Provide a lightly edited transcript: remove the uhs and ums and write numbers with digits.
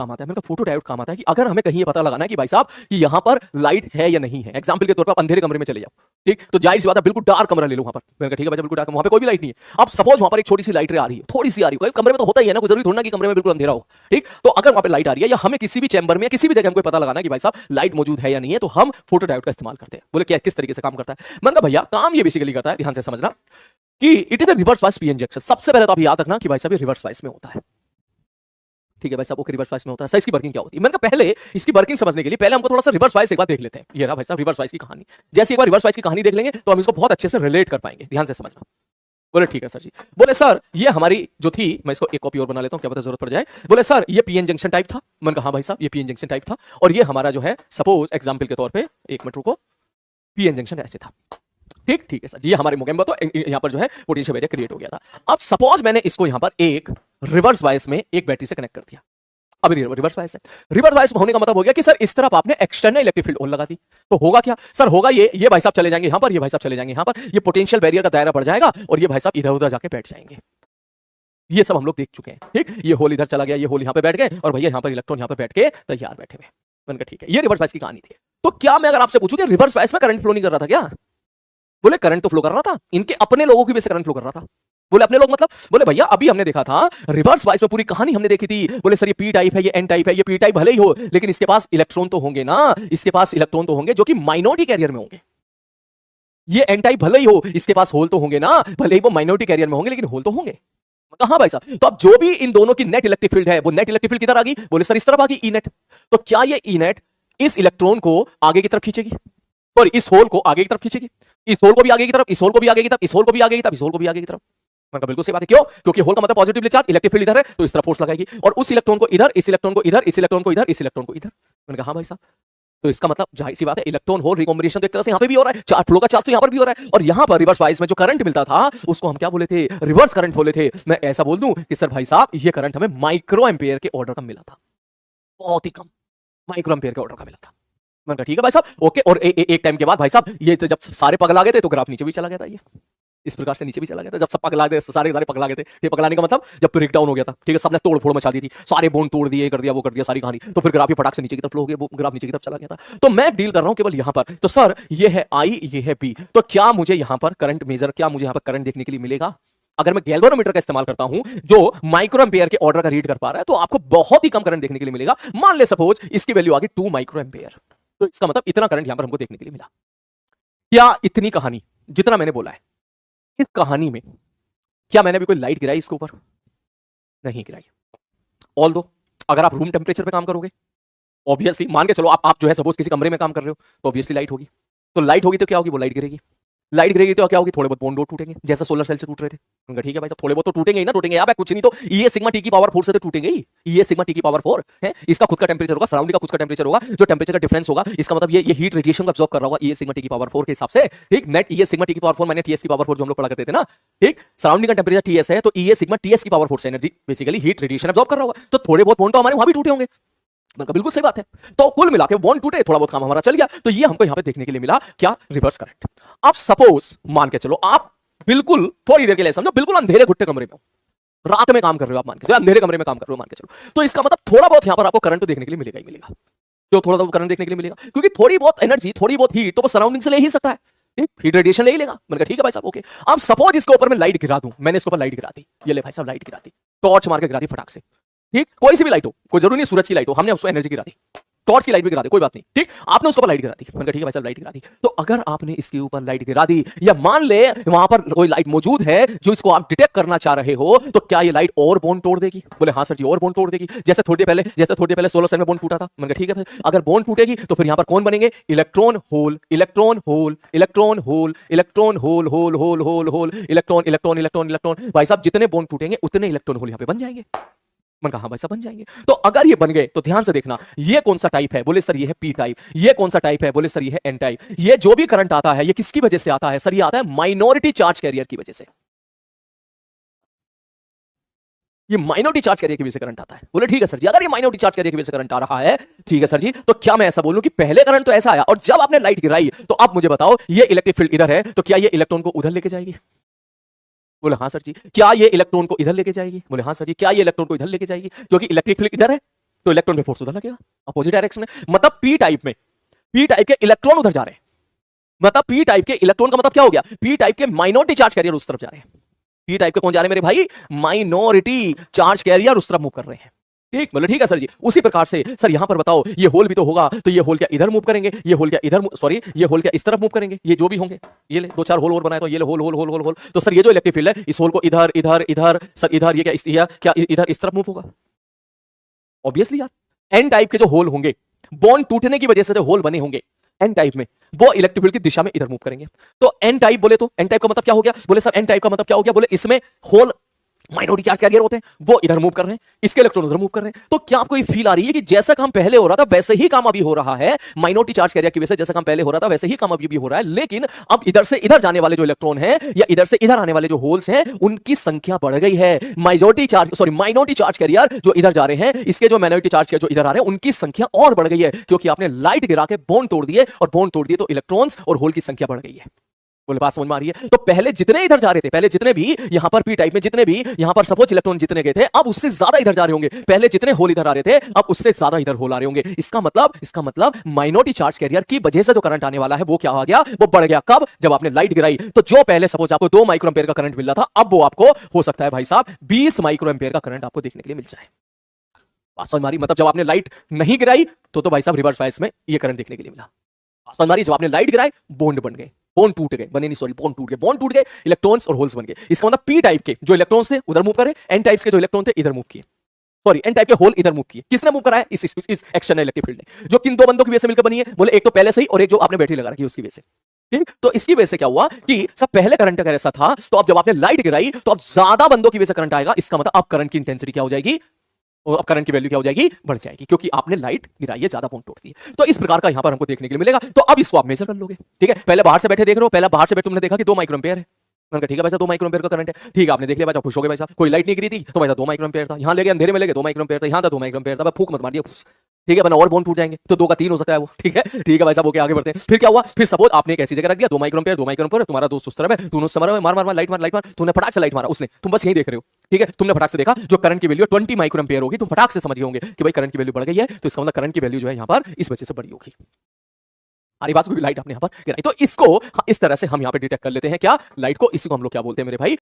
काम आता है? मैंने कहा फोटो डायोड काम आता है कि अगर हमें कहीं ये पता लगाना है कि भाई साहब कि यहाँ पर लाइट है या नहीं है। एग्जांपल के तौर पर आप अंधेरे कमरे में चले जाओ, ठीक, तो जाहिर सी बात है बिल्कुल डार्क कमरा ले लो वहां पर। मैंने कहा ठीक है भाई बिल्कुल डार्क, वहां पे कोई भी लाइट नहीं है। अब सपोज वहां पर एक छोटी सी लाइट आ रही है, थोड़ी सी आ रही है, कमरे में तो होता ही है ना, कोई जरूरी थोड़ा ना कि कमरे में बिल्कुल अंधेरा हो, ठीक। तो अगर वहां पे लाइट आ रही है या हमें किसी भी चैम्बर में या किसी भी जगह हमको पता लगाना है कि भाई साहब लाइट मौजूद है या नहीं है, तो हम फोटो डायोड का इस्तेमाल करते हैं। बोले क्या किस तरीके से काम करता है? मैंने कहा भैया काम ये बेसिकली करता है, ध्यान से समझना, कि it is a reverse bias P injection. सबसे पहले तो आप याद रखना कि भाई साहब ये रिवर्स बायस में होता है, ठीक है भाई साहब, ओके रिवर्स बायस में होता है। सर इसकी वर्किंग क्या होती है? मैंने कहा पहले इसकी वर्किंग समझने के लिए पहले हमको थोड़ा सा रिवर्स बायस एक बार देख लेते हैं। ये रहा भाई साहब रिवर्स बायस की कहानी। जैसे एक बार रिवर्स बायस की कहानी देख लेंगे तो हम इसको बहुत अच्छे से रिलेट कर पाएंगे। ध्यान से समझना। बोले ठीक है सर जी। बोले सर ये हमारी जो थी, मैं इसको एक कॉपी और बना लेता हूं, क्या पता जरूरत पड़ जाए। बोले सर ये पीएन जंक्शन टाइप था। मैंने कहा हाँ भाई साहब ये पीएन जंक्शन टाइप था, और ये हमारा जो है सपोज एग्जांपल के तौर पे, एक मिनट रुको, पीएन जंक्शन ऐसे था, ठीक ठीक है सर। ये हमारे मोगेम्बा तो यहां पर जो है पोटेंशियल बैरियर क्रिएट हो गया था। अब सपोज मैंने इसको यहां पर एक रिवर्स बायस में एक बैटरी से कनेक्ट कर दिया। अब रिवर्स बायस है, रिवर्स बायस होने का मतलब हो गया कि सर इस तरफ आपने एक्सटर्नल इलेक्ट्रिक फील्ड और लगा दी, तो होगा क्या सर? होगा ये भाई साहब चले जाएंगे यहां पर, ये भाई साहब चले जाएंगे यहां पर, ये पोटेंशियल बैरियर का दायरा बढ़ जाएगा और ये भाई साहब इधर उधर जाके बैठ जाएंगे। ये सब हम लोग देख चुके हैं, ठीक। ये होल इधर चला गया, ये होल यहां पे बैठ गए, और भैया यहां पर इलेक्ट्रॉन यहां पर बैठ के तैयार बैठे हुए। मैंने कहा ठीक है, ये रिवर्स बायस की कहानी थी। तो क्या मैं अगर आपसे पूछूं कि रिवर्स बायस में करंट फ्लो नहीं कर रहा था क्या? बोले करंट तो फ्लो कर रहा था, इनके अपने लोगों की वजह से करंट फ्लो कर रहा था। बोले अपने लोग मतलब? बोले भैया अभी हमने देखा था रिवर्स बायस में, पूरी कहानी हमने देखी थी। बोले सर ये पी टाइप है, ये एन टाइप है, ये पी टाइप भले ही हो, लेकिन इसके पास इलेक्ट्रॉन तो होंगे ना, इसके पास इलेक्ट्रॉन तो होंगे जो कि माइनॉरिटी कैरियर में होंगे। ये एन टाइप भले ही हो, इसके पास होल तो होंगे ना, भले ही वो माइनॉरिटी कैरियर में होंगे, लेकिन होल तो होंगे। हाँ भाई साहब, तो अब जो भी इन दोनों की नेट इलेक्ट्रिक फील्ड है, वो नेट इलेक्ट्रिक फील्ड किधर आ गई? बोले सर इस तरफ आ गई, ई नेट। तो क्या ये ई नेट इस इलेक्ट्रॉन को आगे की तरफ खींचेगी, और इस होल को आगे की तरफ खींचेगी, इस होल को भी आगे की तरफ, इस होल को भी आगे की तरफ, इस होल को भी आगे की तरफ, इस होल को भी आगे की तरफ? मतलब बिल्कुल सही बात है। क्यों? क्योंकि होल का मतलब पॉजिटिवली चार्ज, इलेक्ट्रिक फील्ड इधर है, तो इस तरफ फोर्स लगाएगी, और उस इलेक्ट्रॉन को इधर, इस इलेक्ट्रॉन को इधर, इस इलेक्ट्रॉन को इधर, इस इलेक्ट्रॉन को इधर। मैंने कहा हाँ भाई साहब, तो इसका मतलब जाहिर सी बात है इलेक्ट्रॉन होल रिकॉम्बिनेशन तो एक तरह से यहां पे भी हो रहा है, चार्ज फ्लो का चार्ज तो यहां पर भी हो रहा है, और यहां पर रिवर्स बायस में जो करंट मिलता था उसको हम क्या बोले थे? रिवर्स करंट बोले थे। मैं ऐसा बोल दूं कि सर भाई साहब ये करंट हमें माइक्रो एम्पियर के ऑर्डर का मिला था, बहुत ही कम माइक्रो एम्पियर के ऑर्डर का मिला था। मैंने कहा ठीक है भाई साहब ओके, और एक टाइम के बाद भाई साहब ये तो जब सारे पगला गए थे तो ग्राफ नीचे भी चला गया था, ये इस प्रकार से नीचे भी चला गया था। जब सब पगला गए, सारे पगला गए थे, ये पगलाने का मतलब जब ब्रेक डाउन हो गया था, ठीक है, सबने तोड़ फोड़ मचा दी थी, सारे बोन्ड तोड़ दिए, कर दिया वो कर दिया, सारी कहानी, तो फिर ग्राफ ही फटाक से नीचे की तरफ फ्लो हो गया, वो ग्राफ नीचे की तरफ चला गया था। तो मैं डील कर रहा हूं केवल यहां पर। तो सर ये है आई, ये है बी, तो क्या मुझे यहां पर करंट मेजर, क्या मुझे यहां पर करंट देखने के लिए मिलेगा? अगर मैं गैल्वेनोमीटर का इस्तेमाल करता हूं जो माइक्रो एम्पियर के ऑर्डर का रीड कर पा रहा है, तो आपको बहुत ही कम करंट देखने के लिए मिलेगा। मान ले सपोज इसकी वैल्यू आ गई 2 माइक्रो एम्पियर, तो इसका मतलब इतना करंट यहां पर हमको देखने के लिए मिला। क्या इतनी कहानी जितना मैंने बोला है, इस कहानी में क्या मैंने अभी कोई लाइट गिराई इसके ऊपर? नहीं गिराई। ऑल दो अगर आप रूम टेम्परेचर पे काम करोगे, ऑब्वियसली मान के चलो आप जो है सपोज किसी कमरे में काम कर रहे हो, तो ऑब्वियसली लाइट होगी। तो लाइट होगी तो क्या होगी? वो लाइट गिरेगी। लाइट गिरेगी तो क्या होगी? थोड़े बहुत बॉन्ड डॉट टूटेंगे, जैसे सोलर सेल से टूट रहे थे। उनका ठीक है भाई साहब, थोड़े बहुत तो टूटेंगे ही ना, टूटेंगे यार, कुछ नहीं तो ये सिग्मा टी की पावर 4 से तो टूटेंगे ही। ये सिग्मा टी की पावर 4 है, इसका खुद का टेम्परेचर होगा, सराउंडिंग का खुद का टेम्परेचर होगा, जो टेम्परेचर का डिफरेंस होगा, इसका मतलब ये हीट रेडिएशन को अब्सॉर्ब कर रहा होगा, ये सिग्मा टी की पावर 4 के हिसाब से, ठीक। नेट ये सिग्मा टी की पावर 4 माइनस टीएस की पावर 4 जो हम लोग पढ़ा करते थे ना, ठीक। सराउंडिंग का टेम्परेचर टीएस है, तो ये सिग्मा टीएस की पावर 4 से energy basically heat radiation absorb कर रहा होगा, तो थोड़े बहुत बॉन्ड तो हमारे वहां भी टूटे होंगे। बिल्कुल सही बात है। तो कुल मिला के बॉन्ड टूटे, थोड़ा बहुत काम हमारा चल गया, तो ये हमको यहां पे देखने के लिए मिला क्या? Reverse current. अब सपोज मान के चलो आप बिल्कुल थोड़ी देर के लिए समझो, बिल्कुल अंधेरे घुट्टे कमरे में हो, रात में काम कर रहे हो आप, मान के चलो अंधेरे कमरे में काम कर रहे हो मान के चलो, तो इसका मतलब थोड़ा बहुत यहां पर आपको करंट तो देखने के लिए मिलेगा ही मिलेगा। क्यों थोड़ा बहुत करंट देखने के लिए मिलेगा? क्योंकि थोड़ी बहुत एनर्जी, थोड़ी बहुत हीट तो वो सराउंडिंग से ले ही सकता है, हीट रेडिएशन ले ही लेगा। मैंने कहा ठीक है भाई साहब ओके। अब सपोज इसके ऊपर मैं लाइट गिरा दूं, मैंने इसके ऊपर लाइट गिरा दी, ये ले भाई साहब लाइट गिरा दी, टॉर्च मार के गिरा दी फटाक से, ठीक। कोई सी भी लाइट हो, कोई जरूरी नहीं सूरज की लाइट हो, हमने उसको एनर्जी गिरा दी, टॉर्च की लाइट भी गिरा दी, कोई बात नहीं, ठीक। आपने उसके ऊपर लाइट गिरा दी, मैंने कहा ठीक है भाई साहब लाइट गिरा दी। तो अगर आपने इसके ऊपर लाइट गिरा दी, या मान ले वहां पर कोई लाइट मौजूद है जो इसको आप डिटेक्ट करना चाह रहे हो, तो क्या ये लाइट और बॉन्ड तोड़ देगी? बोले हाँ सर जी और बॉन्ड तोड़ देगी, जैसे थोड़ी देर पहले सोलर सेल में बॉन्ड टूटा था। मैंने कहा ठीक है भाई, अगर बॉन्ड टूटेगी तो फिर यहां पर कौन बनेंगे? Electron hole, electron hole, electron hole, electron hole, hole hole hole hole, electron electron electron electron. भाई साहब जितने बॉन्ड टूटेंगे उतने इलेक्ट्रॉन होल यहां पे बन जाएंगे। मैंने कहा भाई साहब बन जाएंगे। तो अगर ये बन गए तो ध्यान से देखना, ये कौन सा टाइप है? बोले सर ये है पी टाइप। ये कौन सा टाइप है? बोले सर ये है एन टाइप। ये जो भी करंट आता है ये किसकी वजह से आता है? सर ये आता है माइनॉरिटी चार्ज कैरियर की वजह से। ये माइनॉरिटी चार्ज कैरियर की वजह से करंट आता है। बोले ठीक है सर जी, अगर ये माइनॉरिटी चार्ज कैरियर की वजह से करंट आ रहा है, ठीक है सर जी, तो क्या मैं ऐसा बोलूं कि पहले करंट तो ऐसा आया और जब आपने लाइट गिराई तो आप मुझे बताओ ये इलेक्ट्रिक फील्ड इधर है, तो क्या ये इलेक्ट्रॉन को उधर लेके जाएगी? बोले हाँ सर जी। क्या ये इलेक्ट्रॉन को इधर लेके जाएगी? बोले हाँ सर जी। क्या ये इलेक्ट्रॉन को इधर लेके जाएगी? क्योंकि इलेक्ट्रिक फील्ड इधर है, तो इलेक्ट्रॉन पे फोर्स उधर लगेगा, अपोजिट डायरेक्शन में। मतलब पी टाइप के इलेक्ट्रॉन उधर जा रहे हैं, मतलब पी टाइप के इलेक्ट्रॉन का मतलब क्या हो गया, पी टाइप के माइनॉरिटी चार्ज कैरियर उस तरफ जा रहे हैं। पी टाइप के कौन जा रहे हैं मेरे भाई, माइनॉरिटी चार्ज कैरियर उस तरफ मूव कर रहे हैं। ठीक, मतलब ठीक है सर जी। उसी प्रकार से सर यहां पर बताओ ये होल भी तो होगा, तो ये होल क्या इधर मूव करेंगे, ये होल क्या इधर, सॉरी ये होल क्या इस तरफ मूव करेंगे, ये जो भी होंगे, ये ले दो चार होल और बनाए तो ये ले hole hole hole hole hole. तो सर ये जो इलेक्ट्रिक फील्ड है इस होल को इधर इधर इधर सर इधर, ये क्या इधर इस तरफ मूव होगा, ऑब्वियसली यार। एन टाइप के जो होल होंगे, बॉन्ड टूटने की वजह से जो होल बने होंगे एन टाइप में, वो इलेक्ट्रिक फील्ड की दिशा में इधर मूव करेंगे। तो एन टाइप बोले तो एन टाइप का मतलब क्या हो गया, बोले सर एन टाइप का मतलब क्या हो गया, बोले इसमें होल माइनॉरिटी चार्ज कैरियर होते हैं, वो इधर मूव कर रहे हैं, इसके इलेक्ट्रॉन उधर मूव कर रहे हैं। तो क्या आपको ये फील आ रही है कि जैसा काम पहले हो रहा था वैसे ही काम अभी हो रहा है, माइनॉरिटी चार्ज कैरियर की वजह से जैसा काम पहले हो रहा था वैसे ही काम अभी भी हो रहा है, लेकिन अब इधर से इधर जाने वाले जो इलेक्ट्रॉन हैं या इधर से इधर आने वाले जो होल्स हैं उनकी संख्या बढ़ गई है। माइनॉरिटी चार्ज कैरियर जो इधर जा रहे हैं, इसके जो माइनॉरिटी चार्ज कैरियर जो इधर आ रहे हैं उनकी संख्या और बढ़ गई है, क्योंकि आपने लाइट गिरा के बॉन्ड तोड़ दिए, और बॉन्ड तोड़ दिए तो इलेक्ट्रॉन्स और होल की संख्या बढ़ गई है। बोले बात समझ में आ रही है। तो पहले जितने इधर जा रहे थे, पहले जितने भी यहां पर पी टाइप में जितने भी यहां पर सपोज इलेक्ट्रॉन जितने गए थे, अब उससे ज्यादा इधर जा रहे होंगे। पहले जितने होल इधर आ रहे थे अब उससे ज्यादा इधर होल आ रहे होंगे। इसका मतलब माइनॉरिटी चार्ज कैरियर की वजह से जो करंट आने वाला है वो क्या आ गया, वो बढ़ गया। कब, जब आपने लाइट गिराई। तो जो पहले सपोज आपको 2 माइक्रो एम्पीयर का करंट मिल रहा था, अब वो आपको हो सकता है भाई साहब 20 माइक्रो एम्पीयर का करंट आपको देखने के लिए मिल जाए। बात समझ में आ रही। मतलब जब आपने लाइट नहीं गिराई तो भाई साहब रिवर्स बायस में ये करंट देखने के लिए मिला। समझ में आ रही। जब आपने लाइट गिराई बॉन्ड बन गए, बॉन्ड टूट गए, बने नहीं सॉरी बॉन्ड टूट गए, इलेक्ट्रॉन्स और होल्स बन गए। इसका मतलब पी टाइप के जो इलेक्ट्रॉन्स थे उधर मूव करे, एन टाइप्स के जो इलेक्ट्रॉन थे इधर मूव किए, सॉरी एन टाइप के होल इधर मूव किए। किसने मूव कराया, इस एक्सटर्नल इलेक्ट्रिक फील्ड ने, जो किन दो बंदों की वजह से मिलकर बनी है, बोले एक तो पहले से ही और एक जो आपने बैटरी लगा रखी है उसकी वजह से। ठीक, तो इसकी वजह से क्या हुआ कि सब पहले करंट अगर ऐसा था तो अब जब आपने लाइट गिराई तो अब ज्यादा बंदों की वजह से करंट आएगा। इसका मतलब अब करंट की इंटेंसिटी क्या हो जाएगी, और अब करंट की वैल्यू क्या हो जाएगी, बढ़ जाएगी, क्योंकि आपने लाइट गिराई है, ज्यादा बॉन्ड तोड़ती है। तो इस प्रकार का यहां पर हमको देखने के लिए मिलेगा। तो अब इसको आप मेजर कर लोगे। ठीक है, पहले बाहर से बैठे देख रहे हो, पहले बाहर से बैठे तुमने देखा कि 2 माइक्रो एम्पीयर है, मैंने कहा ठीक है भाई साहब 2 माइक्रो एम्पीयर का करंट है। ठीक है, आपने देख लिया भाई साहब, खुश हो गए भाई साहब, कोई लाइट नहीं गिरी थी तो भाई साहब 2 माइक्रो एम्पीयर था, यहां ले गए अंधेरे में ले गए 2 माइक्रो एम्पीयर था, यहां था 2 माइक्रो एम्पीयर था, फूक मत मार दिया। ठीक है, बना और बॉन्ड टूट जाएंगे तो 2 का 3 हो सकता है वो। ठीक है भाई साहब, ओके आगे बढ़ते हैं। फिर क्या हुआ, फिर सपोज आपने एक ऐसी जगह रख दिया 2 माइक्रो एम्पीयर, तुम्हारा दोस्त उस तरफ है, तूने उससे मारा, मार लाइट मार, तूने फटाक से लाइट मारा, उसने, तुम बस यही देख रहे हो। ठीक है, तुमने फटाक से देखा जो करंट की वैल्यू 20 माइक्रो एम्पीयर होगी, तुम फटाक से समझ गए होंगे कि भाई करंट की वैल्यू बढ़ गई है, तो इसका मतलब करंट की वैल्यू जो है यहां पर इस वजह से बड़ी होगी। हमारी बात को भी लाइट आपने यहां पर गिराई, तो इसको इस तरह से हम यहां पे डिटेक्ट कर लेते हैं क्या, लाइट को। इसी को हम लोग क्या बोलते हैं मेरे भाई,